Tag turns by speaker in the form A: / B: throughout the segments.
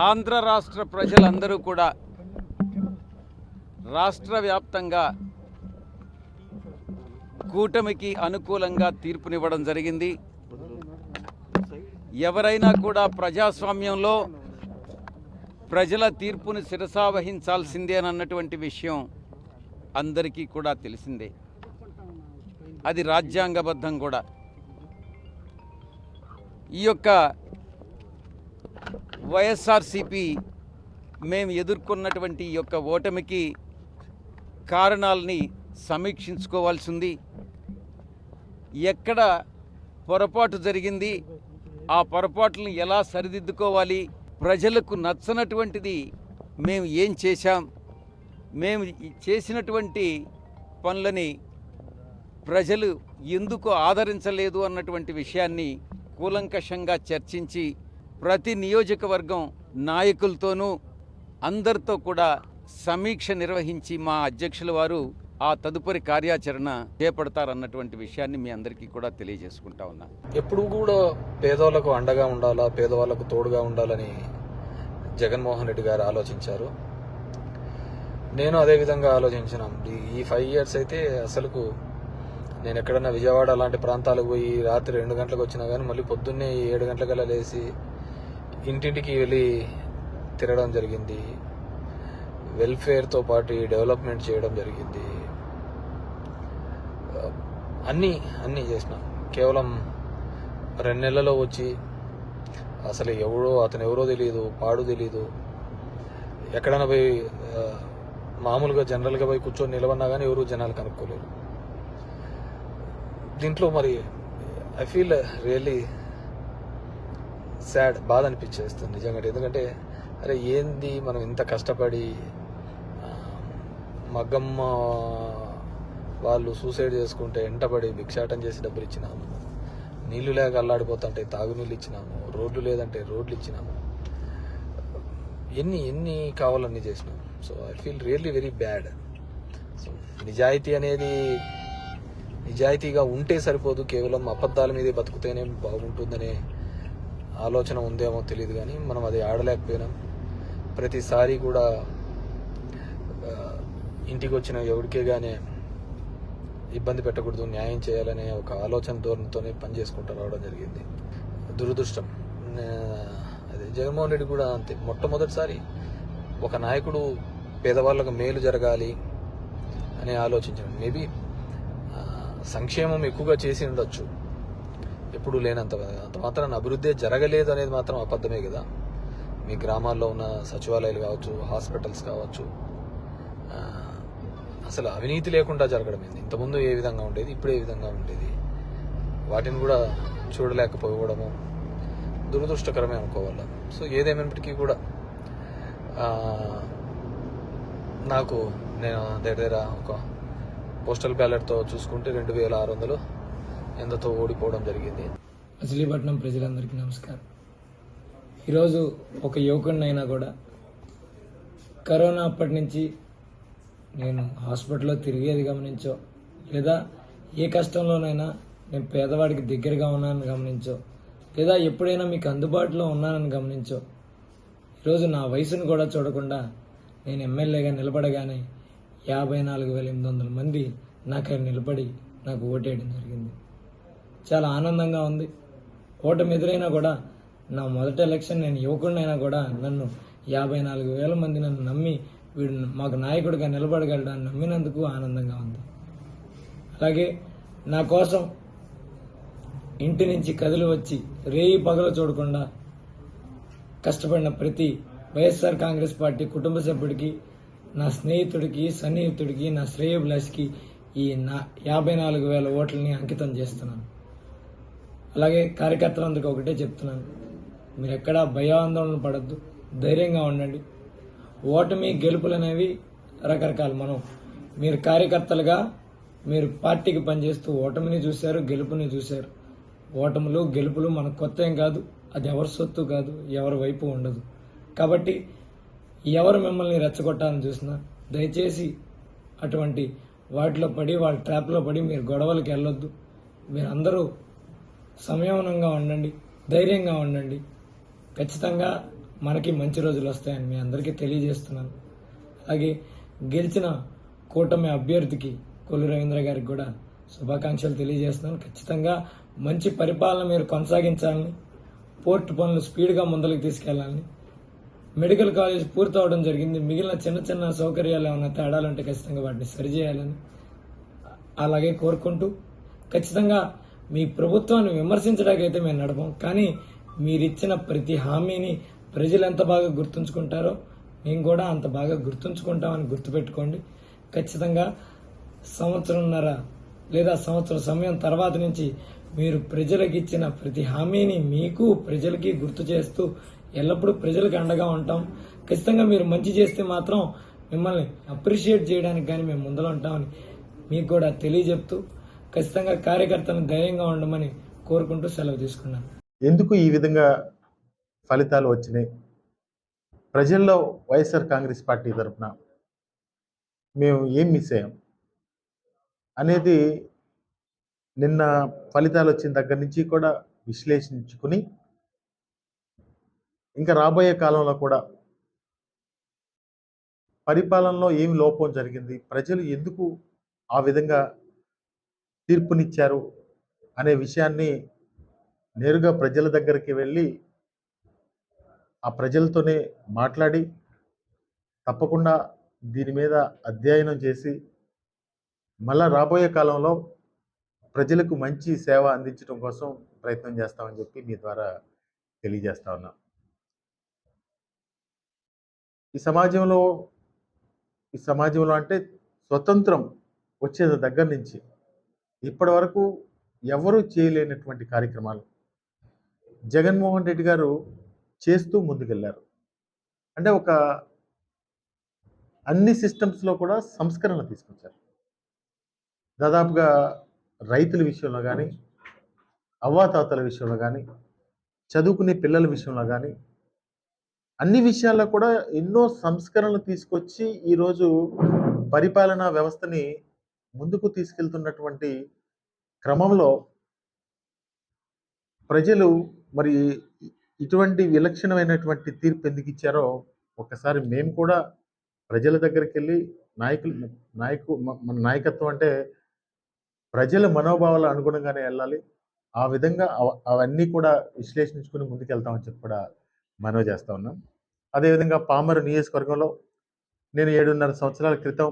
A: ఆంధ్ర రాష్ట్ర ప్రజలందరూ కూడా రాష్ట్ర వ్యాప్తంగా కూటమికి అనుకూలంగా తీర్పునివ్వడం జరిగింది. ఎవరైనా కూడా ప్రజాస్వామ్యంలో ప్రజల తీర్పుని శిరసావహించాల్సిందేనన్నటువంటి విషయం అందరికీ కూడా తెలిసిందే. అది రాజ్యాంగబద్ధం కూడా. ఈ యొక్క వైఎస్ఆర్సీపీ మేము ఎదుర్కొన్నటువంటి ఈ యొక్క ఓటమికి కారణాలని సమీక్షించుకోవాల్సి ఉంది. ఎక్కడ పొరపాటు జరిగింది, ఆ పొరపాట్లను ఎలా సరిదిద్దుకోవాలి, ప్రజలకు నచ్చనటువంటిది మేము ఏం చేశాం, మేము చేసినటువంటి పనులని ప్రజలు ఎందుకు ఆదరించలేదు అన్నటువంటి విషయాన్ని కూలంకషంగా చర్చించి ప్రతి నియోజకవర్గం నాయకులతోనూ అందరితో కూడా సమీక్ష నిర్వహించి మా అధ్యక్షుల వారు ఆ తదుపరి కార్యాచరణ చేపడతారన్నటువంటి విషయాన్ని మీ అందరికీ కూడా తెలియజేసుకుంటా ఉన్నా.
B: ఎప్పుడు కూడా పేదవాళ్ళకు అండగా ఉండాలా, పేదవాళ్ళకు తోడుగా ఉండాలని జగన్మోహన్ రెడ్డి గారు ఆలోచించారు. నేను అదే విధంగా ఆలోచించినాం. ఈ 5 years అయితే అసలుకు నేను ఎక్కడన్నా విజయవాడ అలాంటి ప్రాంతాలకు పోయి రాత్రి 2 గంటలకు వచ్చినా కానీ మళ్ళీ పొద్దున్నే 7 గంటలకల్లా లేచి ఇంటింటికి వెళ్ళి తిరగడం జరిగింది. వెల్ఫేర్తో పాటు డెవలప్మెంట్ చేయడం జరిగింది. అన్నీ చేసినాం. కేవలం 2 నెలల్లో వచ్చి అసలు అతను ఎవరో తెలియదు, పాడు తెలియదు. ఎక్కడైనా పోయి మామూలుగా జనరల్గా పోయి కూర్చొని నిలబడినా కానీ ఎవరు జనాలు కనుక్కోలేరు. దీంట్లో మరి ఐ ఫీల్ రియల్లీ సాడ్, బాధ అనిపించేస్తుంది నిజంగా. ఎందుకంటే అరే ఏంది మనం ఇంత కష్టపడి మగ్గమ్మ వాళ్ళు సూసైడ్ చేసుకుంటే ఎంటబడి భిక్షాటం చేసి డబ్బులు ఇచ్చినాము, నీళ్లు లేక అల్లాడిపోతుంటే తాగునీళ్ళు ఇచ్చినాము, రోడ్లు లేదంటే రోడ్లు ఇచ్చినాము, ఎన్ని కావాలన్నీ చేసినాము. So I feel really very bad. So నిజాయితీగా ఉంటే సరిపోదు, కేవలం అబద్ధాల మీదే బతుకుతేనే బాగుంటుందనే ఆలోచన ఉందేమో తెలియదు. కానీ మనం అది ఆడలేకపోయినాం. ప్రతిసారి కూడా ఇంటికి వచ్చిన ఎవరికే కానీ ఇబ్బంది పెట్టకూడదు, న్యాయం చేయాలనే ఒక ఆలోచన ధోరణితోనే పనిచేసుకుంటూ రావడం జరిగింది. దురదృష్టం. అదే జగన్మోహన్ రెడ్డి కూడా అంతే. మొట్టమొదటిసారి ఒక నాయకుడు పేదవాళ్ళకు మేలు జరగాలి అని ఆలోచించాడు. మేబీ సంక్షేమం ఎక్కువగా చేసి ఉండొచ్చు, ఎప్పుడు లేనంత. అంత మాత్రాన అభివృద్ధి జరగలేదు అనేది మాత్రం అబద్ధమే కదా. మీ గ్రామాల్లో ఉన్న సచివాలయాలు కావచ్చు, హాస్పిటల్స్ కావచ్చు, అసలు అవినీతి లేకుండా జరగడం ఏంది? ఇంతకుముందు ఏ విధంగా ఉండేది, ఇప్పుడు ఏ విధంగా ఉండేది, వాటిని కూడా చూడలేకపోవడము దురదృష్టకరమే అనుకోవాలి. సో ఏదేమైనప్పటికీ కూడా నేను దగ్గర ఒక పోస్టల్ బ్యాలెట్తో చూసుకుంటే 2600 ఎంతతో ఓడిపోవడం జరిగింది.
C: మచిలీపట్నం ప్రజలందరికీ నమస్కారం. ఈరోజు ఒక యువకుడినైనా కూడా కరోనా అప్పటి నుంచి నేను హాస్పిటల్లో తిరిగేది గమనించో, లేదా ఏ కష్టంలోనైనా నేను పేదవాడికి దగ్గరగా ఉన్నానని గమనించో, లేదా ఎప్పుడైనా మీకు అందుబాటులో ఉన్నానని గమనించో, ఈరోజు నా వయసును కూడా చూడకుండా నేను ఎమ్మెల్యేగా నిలబడగానే 54,800 మంది నాకు నిలబడి నాకు ఓటేయడం జరిగింది. చాలా ఆనందంగా ఉంది. ఓటమి ఎదురైనా కూడా నా మొదటి ఎలక్షన్, నేను యువకుడినైనా కూడా నన్ను 54,000 మంది నన్ను నమ్మి వీడు మాకు నాయకుడిగా నిలబడగలడాన్ని నమ్మినందుకు ఆనందంగా ఉంది. అలాగే నా కోసం ఇంటి నుంచి కదిలి వచ్చి రేయి పగలు చూడకుండా కష్టపడిన ప్రతి వైఎస్ఆర్ కాంగ్రెస్ పార్టీ కుటుంబ సభ్యుడికి, నా స్నేహితుడికి, సన్నిహితుడికి, నా శ్రేయోభిలాషికి ఈ 54,000 ఓట్లని అంకితం చేస్తున్నాను. అలాగే కార్యకర్తలందరికీ ఒకటే చెప్తున్నాను, మీరు ఎక్కడా భయాందోళన పడద్దు, ధైర్యంగా ఉండండి. ఓటమి గెలుపులు అనేవి రకరకాలు. మీరు కార్యకర్తలుగా మీరు పార్టీకి పనిచేస్తూ ఓటమిని చూశారు, గెలుపుని చూశారు. ఓటములు గెలుపులు మనకు కొత్త ఏం కాదు, అది ఎవరి సొత్తు కాదు, ఎవరి వైపు ఉండదు. కాబట్టి ఎవరు మిమ్మల్ని రెచ్చగొట్టాలని చూసినా దయచేసి అటువంటి వాటిలో పడి, వాళ్ళ ట్రాప్లో పడి మీరు గొడవలకు వెళ్ళొద్దు. మీరందరూ సంయమనంగా ఉండండి, ధైర్యంగా ఉండండి. ఖచ్చితంగా మనకి మంచి రోజులు వస్తాయని మీ అందరికీ తెలియజేస్తున్నాను. అలాగే గెలిచిన కూటమి అభ్యర్థికి కొల్లు రవీంద్ర గారికి కూడా శుభాకాంక్షలు తెలియజేస్తున్నాను. ఖచ్చితంగా మంచి పరిపాలన మీరు కొనసాగించాలని, పోర్టు పనులు స్పీడ్గా ముందరికి తీసుకెళ్లాలని, మెడికల్ కాలేజ్ పూర్తవడం జరిగింది, మిగిలిన చిన్న చిన్న సౌకర్యాలు ఏమైనా తేడాలుంటే ఖచ్చితంగా వాటిని సరిచేయాలని అలాగే కోరుకుంటూ, ఖచ్చితంగా మీ ప్రభుత్వాన్ని విమర్శించడానికి అయితే మేము నడపం, కానీ మీరిచ్చిన ప్రతి హామీని ప్రజలు ఎంత బాగా గుర్తుంచుకుంటారో మేము కూడా అంత బాగా గుర్తుంచుకుంటామని గుర్తుపెట్టుకోండి. ఖచ్చితంగా సంవత్సరంన్నర లేదా సంవత్సరం సమయం తర్వాత నుంచి మీరు ప్రజలకు ఇచ్చిన ప్రతి హామీని మీకు ప్రజలకి గుర్తు చేస్తూ ఎల్లప్పుడూ ప్రజలకు అండగా ఉంటాం. ఖచ్చితంగా మీరు మంచి చేస్తే మాత్రం మిమ్మల్ని అప్రిషియేట్ చేయడానికి కానీ మేము ముందర ఉంటామని మీకు కూడా తెలియజెప్తూ, ఖచ్చితంగా కార్యకర్తలను ధైర్యంగా ఉండమని కోరుకుంటూ సెలవు తీసుకున్నాను.
D: ఎందుకు ఈ విధంగా ఫలితాలు వచ్చినాయి? ప్రజల్లో వైఎస్ఆర్ కాంగ్రెస్ పార్టీ తరఫున మేము ఏం మిస్ అయ్యాం అనేది నిన్న ఫలితాలు వచ్చిన దగ్గర నుంచి కూడా విశ్లేషించుకుని, ఇంకా రాబోయే కాలంలో కూడా పరిపాలనలో ఏమి లోపం జరిగింది, ప్రజలు ఎందుకు ఆ విధంగా తీర్పునిచ్చారు అనే విషయాన్ని నేరుగా ప్రజల దగ్గరికి వెళ్ళి ఆ ప్రజలతోనే మాట్లాడి తప్పకుండా దీని మీద అధ్యయనం చేసి మళ్ళా రాబోయే కాలంలో ప్రజలకు మంచి సేవ అందించడం కోసం ప్రయత్నం చేస్తామని చెప్పి మీ ద్వారా తెలియజేస్తా ఉన్నాం. ఈ సమాజంలో అంటే స్వతంత్రం వచ్చే దగ్గర నుంచి ఇప్పటి వరకు ఎవరూ చేయలేనటువంటి కార్యక్రమాలు జగన్మోహన్ రెడ్డి గారు చేస్తూ ముందుకెళ్లారు. అంటే ఒక అన్ని సిస్టమ్స్లో కూడా సంస్కరణ తీసుకొచ్చారు. దాదాపుగా రైతుల విషయంలో కానీ, అవ్వాతాతల విషయంలో కానీ, చదువుకునే పిల్లల విషయంలో కానీ, అన్ని విషయాల్లో కూడా ఎన్నో సంస్కరణలు తీసుకొచ్చి ఈరోజు పరిపాలనా వ్యవస్థని ముందుకు తీసుకెళ్తున్నటువంటి క్రమంలో ప్రజలు మరి ఇటువంటి విలక్షణమైనటువంటి తీర్పు ఎందుకు ఇచ్చారో ఒకసారి మేము కూడా ప్రజల దగ్గరికి వెళ్ళి మన నాయకత్వం అంటే ప్రజల మనోభావాల అనుగుణంగానే వెళ్ళాలి, ఆ విధంగా అవన్నీ కూడా విశ్లేషించుకుని ముందుకెళ్తామని చెప్పి కూడా మనవి చేస్తూ ఉన్నాం. అదేవిధంగా పామరు నియోజకవర్గంలో నేను 7.5 సంవత్సరాల క్రితం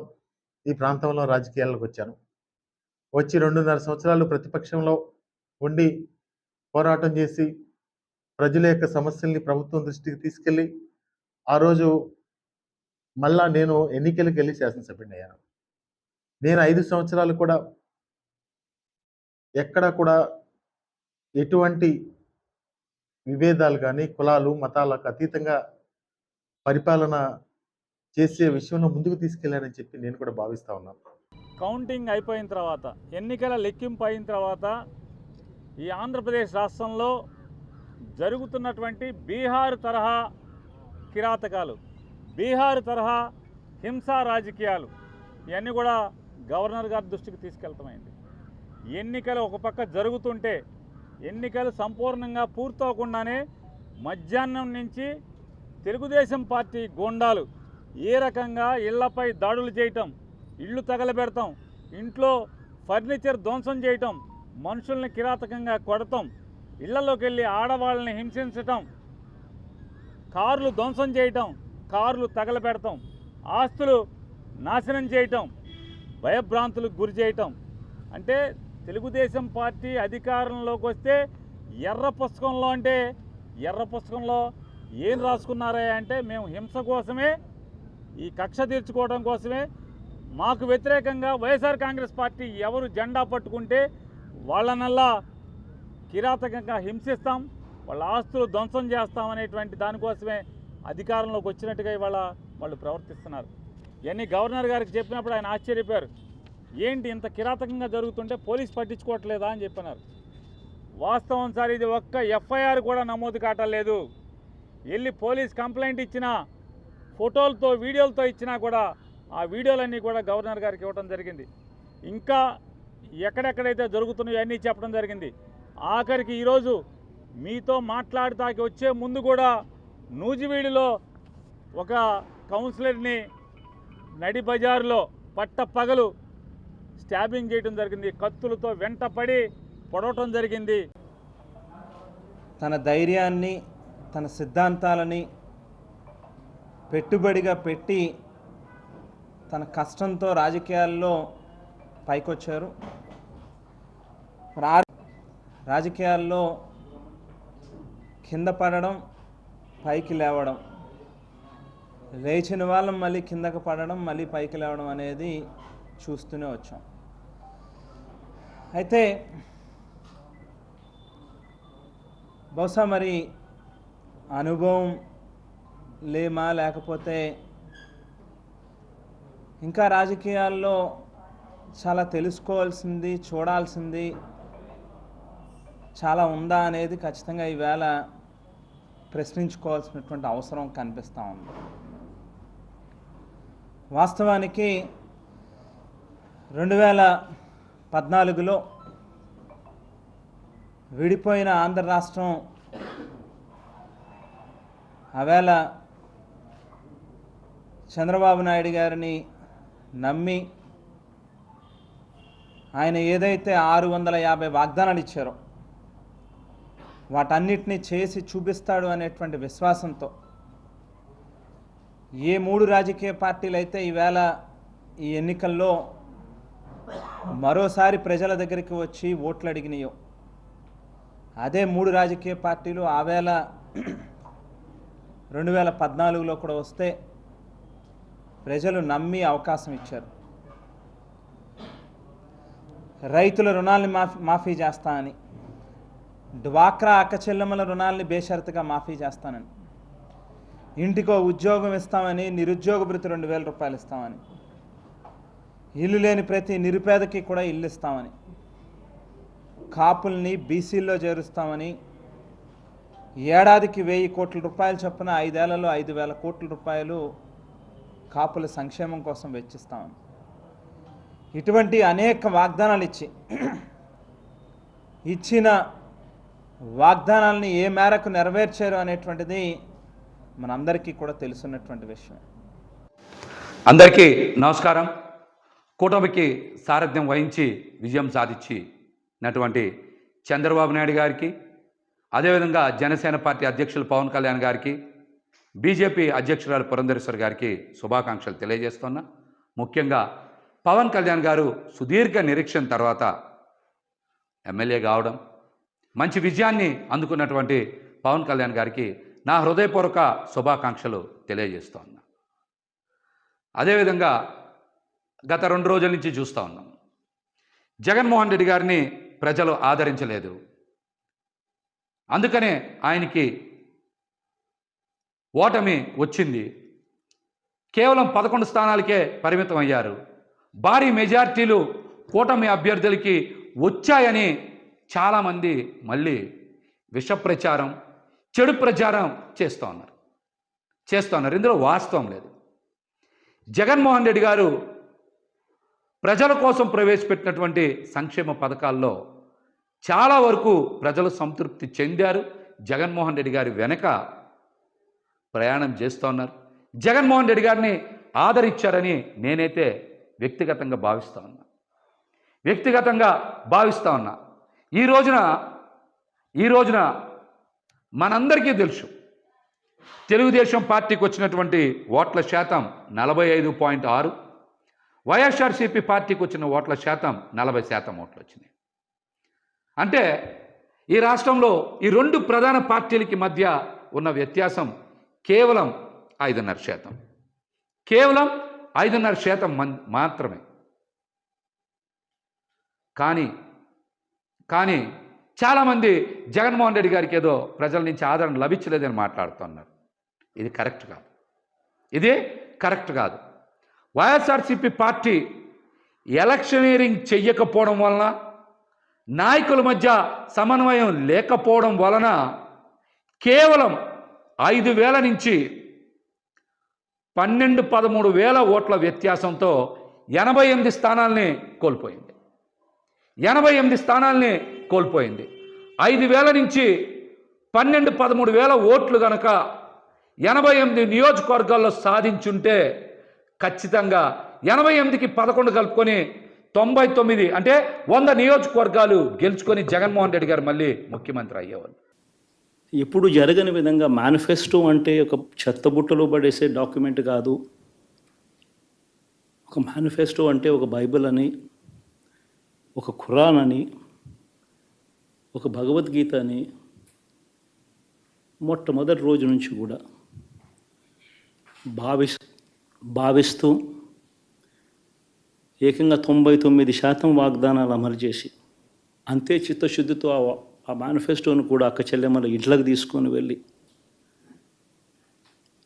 D: ఈ ప్రాంతంలో రాజకీయాలకు వచ్చాను. వచ్చి 2.5 సంవత్సరాలు ప్రతిపక్షంలో ఉండి పోరాటం చేసి ప్రజల యొక్క సమస్యల్ని ప్రభుత్వం దృష్టికి తీసుకెళ్ళి ఆ రోజు మళ్ళా నేను ఎన్నికలకు వెళ్ళి శాసనసభ్యుడిని అయ్యాను. నేను 5 సంవత్సరాలు కూడా ఎక్కడ కూడా ఎటువంటి విభేదాలు కానీ కులాలు మతాలకు అతీతంగా పరిపాలన చేసే విషయంలో ముందుకు తీసుకెళ్లారని చెప్పి నేను కూడా భావిస్తా ఉన్నాను.
E: కౌంటింగ్ అయిపోయిన తర్వాత, ఎన్నికల లెక్కింపు అయిన తర్వాత ఈ ఆంధ్రప్రదేశ్ రాష్ట్రంలో జరుగుతున్నటువంటి బీహార్ తరహా కిరాతకాలు, బీహార్ తరహా హింసా రాజకీయాలు ఇవన్నీ కూడా గవర్నర్ గారి దృష్టికి తీసుకెళ్తామైంది. ఎన్నికలు ఒక పక్క జరుగుతుంటే ఎన్నికలు సంపూర్ణంగా పూర్తవకుండానే మధ్యాహ్నం నుంచి తెలుగుదేశం పార్టీ గూండాలు ఏ రకంగా ఇళ్లపై దాడులు చేయటం, ఇళ్ళు తగలబెడతాం, ఇంట్లో ఫర్నిచర్ ధ్వంసం చేయటం, మనుషుల్ని కిరాతకంగా కొడతాం, ఇళ్లలోకి వెళ్ళి ఆడవాళ్ళని హింసించటం, కార్లు ధ్వంసం చేయటం, కార్లు తగలబెడతాం, ఆస్తులు నాశనం చేయటం, భయభ్రాంతులకు గురి చేయటం. అంటే తెలుగుదేశం పార్టీ అధికారంలోకి వస్తే ఎర్ర పుస్తకంలో ఏం రాసుకున్నారా అంటే మేము హింస కోసమే, ఈ కక్ష తీర్చుకోవడం కోసమే, మాకు వ్యతిరేకంగా వైఎస్ఆర్ కాంగ్రెస్ పార్టీ ఎవరు జెండా పట్టుకుంటే వాళ్ళనల్లా కిరాతకంగా హింసిస్తాం, వాళ్ళ ఆస్తులు ధ్వంసం చేస్తాం అనేటువంటి దానికోసమే అధికారంలోకి వచ్చినట్టుగా ఇవాళ వాళ్ళు ప్రవర్తిస్తున్నారు. ఇవన్నీ గవర్నర్ గారికి చెప్పినప్పుడు ఆయన ఆశ్చర్యపోయారు. ఏంటి ఇంత కిరాతకంగా జరుగుతుంటే పోలీసు పట్టించుకోవట్లేదా అని చెప్పినారు. వాస్తవం సార్, ఇది ఒక్క ఎఫ్ఐఆర్ కూడా నమోదు కావట్లేదు. వెళ్ళి పోలీస్ కంప్లైంట్ ఇచ్చినా, ఫోటోలతో వీడియోలతో ఇచ్చినా కూడా ఆ వీడియోలన్నీ కూడా గవర్నర్ గారికి ఇవ్వడం జరిగింది. ఇంకా ఎక్కడెక్కడైతే జరుగుతున్నాయో అన్నీ చెప్పడం జరిగింది. ఆఖరికి ఈరోజు మీతో మాట్లాడటానికి వచ్చే ముందు కూడా నూజివీడులో ఒక కౌన్సిలర్ని నడి బజారులో పట్టపగలు స్టాబింగ్ చేయడం జరిగింది. కత్తులతో వెంటపడి పొడవటం జరిగింది.
F: తన ధైర్యాన్ని, తన సిద్ధాంతాలని పెట్టుబడిగా పెట్టి తన కష్టంతో రాజకీయాల్లో పైకొచ్చారు. రాజకీయాల్లో కింద పడడం, పైకి లేవడం, లేచిన వాళ్ళం మళ్ళీ కిందకు పడడం, మళ్ళీ పైకి లేవడం అనేది చూస్తూనే వచ్చాం. అయితే బహుశా మరి అనుభవం లేమా, లేకపోతే ఇంకా రాజకీయాల్లో చాలా తెలుసుకోవాల్సింది, చూడాల్సింది చాలా ఉందా అనేది ఖచ్చితంగా ఈవేళ ప్రశ్నించుకోవాల్సినటువంటి అవసరం కనిపిస్తూ ఉంది. వాస్తవానికి 2014లో విడిపోయిన ఆంధ్ర రాష్ట్రం ఆవేళ చంద్రబాబు నాయుడు గారిని నమ్మి ఆయన ఏదైతే 650 వాగ్దానాలు ఇచ్చారో వాటన్నిటినీ చేసి చూపిస్తాడు అనేటువంటి విశ్వాసంతో ఏ 3 రాజకీయ పార్టీలు అయితే ఈవేళ ఈ ఎన్నికల్లో మరోసారి ప్రజల దగ్గరికి వచ్చి ఓట్లు అడిగినాయో అదే 3 రాజకీయ పార్టీలు ఆవేళ 2014లో కూడా వస్తే ప్రజలు నమ్మి అవకాశం ఇచ్చారు. రైతుల రుణాలని మాఫీ చేస్తానని, డ్వాక్రా అక్కచెల్లెమ్మల రుణాలని బేషరతుగా మాఫీ చేస్తానని, ఇంటికో ఉద్యోగం ఇస్తామని, నిరుద్యోగ భృతి 2000 రూపాయలు ఇస్తామని, ఇల్లు లేని ప్రతి నిరుపేదకి కూడా ఇల్లు ఇస్తామని, కాపుల్ని బీసీల్లో చేరుస్తామని, ఏడాదికి 1000 కోట్ల రూపాయలు చొప్పున 5 ఏళ్లలో 5000 కోట్ల రూపాయలు కాపుల సంక్షేమం కోసం వెచ్చిస్తామని, ఇటువంటి అనేక వాగ్దానాలు ఇచ్చిన వాగ్దానాలని ఏ మేరకు నెరవేర్చారు అనేటువంటిది మనందరికీ కూడా తెలుసున్నటువంటి విషయం.
G: అందరికీ నమస్కారం. కూటమికి సారథ్యం వహించి విజయం సాధించినటువంటి చంద్రబాబు నాయుడు గారికి, అదేవిధంగా జనసేన పార్టీ అధ్యక్షులు పవన్ కళ్యాణ్ గారికి, బీజేపీ అధ్యక్షురాలు పురంధరేశ్వర్ గారికి శుభాకాంక్షలు తెలియజేస్తున్నా. ముఖ్యంగా పవన్ కళ్యాణ్ గారు సుదీర్ఘ నిరీక్షణ తర్వాత ఎమ్మెల్యే కావడం, మంచి విజయాన్ని అందుకున్నటువంటి పవన్ కళ్యాణ్ గారికి నా హృదయపూర్వక శుభాకాంక్షలు తెలియజేస్తున్నా. అదేవిధంగా గత 2 రోజుల నుంచి చూస్తూ ఉన్నాం, జగన్మోహన్ రెడ్డి గారిని ప్రజలు ఆదరించలేదు. అందుకనే ఆయనకి ఓటమి వచ్చింది. కేవలం 11 స్థానాలకే పరిమితం అయ్యారు. భారీ మెజార్టీలు కూటమి అభ్యర్థులకి వచ్చాయని చాలామంది మళ్ళీ విష ప్రచారం, చెడు ప్రచారం చేస్తూ ఉన్నారు. ఇందులో వాస్తవం లేదు. జగన్మోహన్ రెడ్డి గారు ప్రజల కోసం ప్రవేశపెట్టినటువంటి సంక్షేమ పథకాల్లో చాలా వరకు ప్రజలు సంతృప్తి చెందారు. జగన్మోహన్ రెడ్డి గారి వెనక ప్రయాణం చేస్తూ ఉన్నారు. జగన్మోహన్ రెడ్డి గారిని ఆదరించారని నేనైతే వ్యక్తిగతంగా భావిస్తూ ఉన్నా. ఈ రోజున మనందరికీ తెలుసు, తెలుగుదేశం పార్టీకి వచ్చినటువంటి ఓట్ల శాతం 45.6, వైఎస్ఆర్సీపీ పార్టీకి వచ్చిన ఓట్ల శాతం 40% ఓట్లు వచ్చినాయి. అంటే ఈ రాష్ట్రంలో ఈ 2 ప్రధాన పార్టీలకి మధ్య ఉన్న వ్యత్యాసం కేవలం 5.5%. కేవలం 5.5% మాత్రమే. కానీ చాలామంది జగన్మోహన్ రెడ్డి గారికి ఏదో ప్రజల నుంచి ఆదరణ లభించలేదని మాట్లాడుతున్నారు. ఇది కరెక్ట్ కాదు. వైఎస్ఆర్సీపీ పార్టీ ఎలక్షనీరింగ్ చెయ్యకపోవడం వలన, నాయకుల మధ్య సమన్వయం లేకపోవడం వలన కేవలం 5,000 నుంచి 12-13,000 ఓట్ల వ్యత్యాసంతో 88 స్థానాల్ని కోల్పోయింది. 5,000 నుంచి 12-13 వేల ఓట్లు గనక 88 నియోజకవర్గాల్లో సాధించుంటే ఖచ్చితంగా 88కి 11 కలుపుకొని 99 అంటే 100 నియోజకవర్గాలు గెలుచుకొని జగన్మోహన్ రెడ్డి గారు మళ్ళీ ముఖ్యమంత్రి అయ్యేవాళ్ళు.
H: ఎప్పుడు జరగని విధంగా మేనిఫెస్టో అంటే ఒక చెత్తబుట్టలో పడేసే డాక్యుమెంట్ కాదు. ఒక మేనిఫెస్టో అంటే ఒక బైబిల్ అని, ఒక ఖురాన్ అని, ఒక భగవద్గీత అని మొట్టమొదటి రోజు నుంచి కూడా భావిస్తూ ఏకంగా 99% వాగ్దానాలు అమలు చేసి అంతే చిత్తశుద్ధితో ఆ మేనిఫెస్టోను కూడా అక్క చెల్లెమ్మల ఇంట్లోకి తీసుకొని వెళ్ళి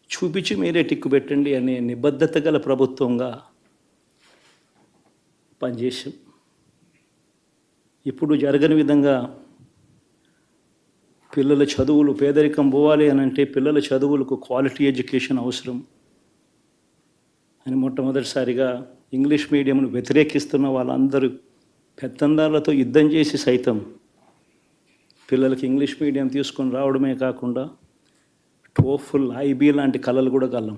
H: చూపించి మీరే టిక్కు పెట్టండి అనే నిబద్ధత గల ప్రభుత్వంగా పనిచేసాం. ఇప్పుడు జరగని విధంగా పిల్లల చదువులు పేదరికం పోవాలి అని అంటే పిల్లల చదువులకు క్వాలిటీ ఎడ్యుకేషన్ అవసరం అని మొట్టమొదటిసారిగా ఇంగ్లీష్ మీడియంను వ్యతిరేకిస్తున్న వాళ్ళందరూ పెత్తందారులతో యుద్ధం చేసి సైతం పిల్లలకి ఇంగ్లీష్ మీడియం తీసుకొని రావడమే కాకుండా టోఫుల్ ఐబీ లాంటి కళలు కూడా కలం.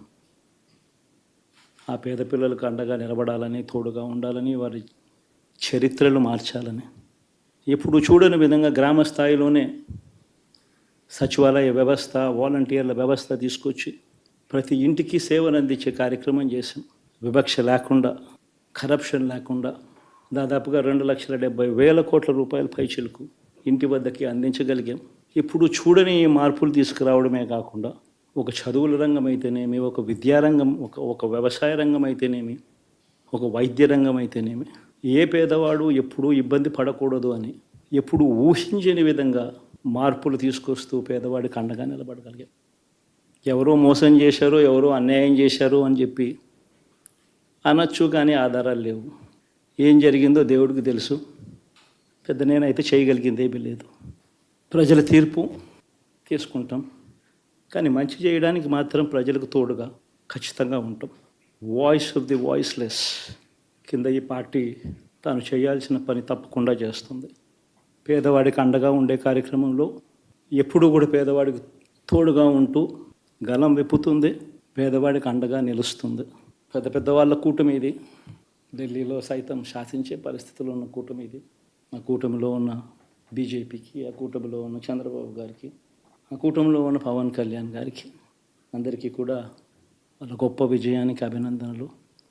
H: ఆ పేద పిల్లలకు అండగా నిలబడాలని, తోడుగా ఉండాలని, వారి చరిత్రలు మార్చాలని ఎప్పుడు చూడని విధంగా గ్రామ స్థాయిలోనే సచివాలయ వ్యవస్థ, వాలంటీర్ల వ్యవస్థ తీసుకొచ్చి ప్రతి ఇంటికి సేవలు అందించే కార్యక్రమం చేశాం. వివక్ష లేకుండా, కరప్షన్ లేకుండా దాదాపుగా 2,70,000 కోట్ల రూపాయల పైచిలకు ఇంటి వద్దకి అందించగలిగాం. ఇప్పుడు చూడని మార్పులు తీసుకురావడమే కాకుండా ఒక చదువుల రంగం అయితేనేమి, ఒక విద్యారంగం, ఒక వ్యవసాయ రంగం అయితేనేమి, ఒక వైద్య రంగం అయితేనేమి ఏ పేదవాడు ఎప్పుడూ ఇబ్బంది పడకూడదు అని ఎప్పుడు ఊహించని విధంగా మార్పులు తీసుకొస్తూ పేదవాడికి అండగా నిలబడగలిగాం. ఎవరో మోసం చేశారో, ఎవరో అన్యాయం చేశారో అని చెప్పి అనొచ్చు, కానీ ఆధారాలు లేవు. ఏం జరిగిందో దేవుడికి తెలుసు. పెద్ద నేనైతే చేయగలిగింది ఏమీ లేదు. ప్రజల తీర్పు తీసుకుంటాం, కానీ మంచి చేయడానికి మాత్రం ప్రజలకు తోడుగా ఖచ్చితంగా ఉంటాం. వాయిస్ ఆఫ్ ది వాయిస్లెస్ కింద ఈ పార్టీ తాను చేయాల్సిన పని తప్పకుండా చేస్తుంది. పేదవాడికి అండగా ఉండే కార్యక్రమంలో ఎప్పుడూ కూడా పేదవాడికి తోడుగా ఉంటూ గలం విప్పుతుంది, పేదవాడికి అండగా నిలుస్తుంది. పెద్ద పెద్ద వాళ్ళ కూటమి ఇది. ఢిల్లీలో సైతం శాసించే పరిస్థితుల్లో ఉన్న కూటమి ఇది. ఆ కూటమిలో ఉన్న బీజేపీకి, ఆ కూటమిలో ఉన్న చంద్రబాబు గారికి, ఆ కూటమిలో ఉన్న పవన్ కళ్యాణ్ గారికి అందరికీ కూడా వాళ్ళ గొప్ప విజయానికి అభినందనలు.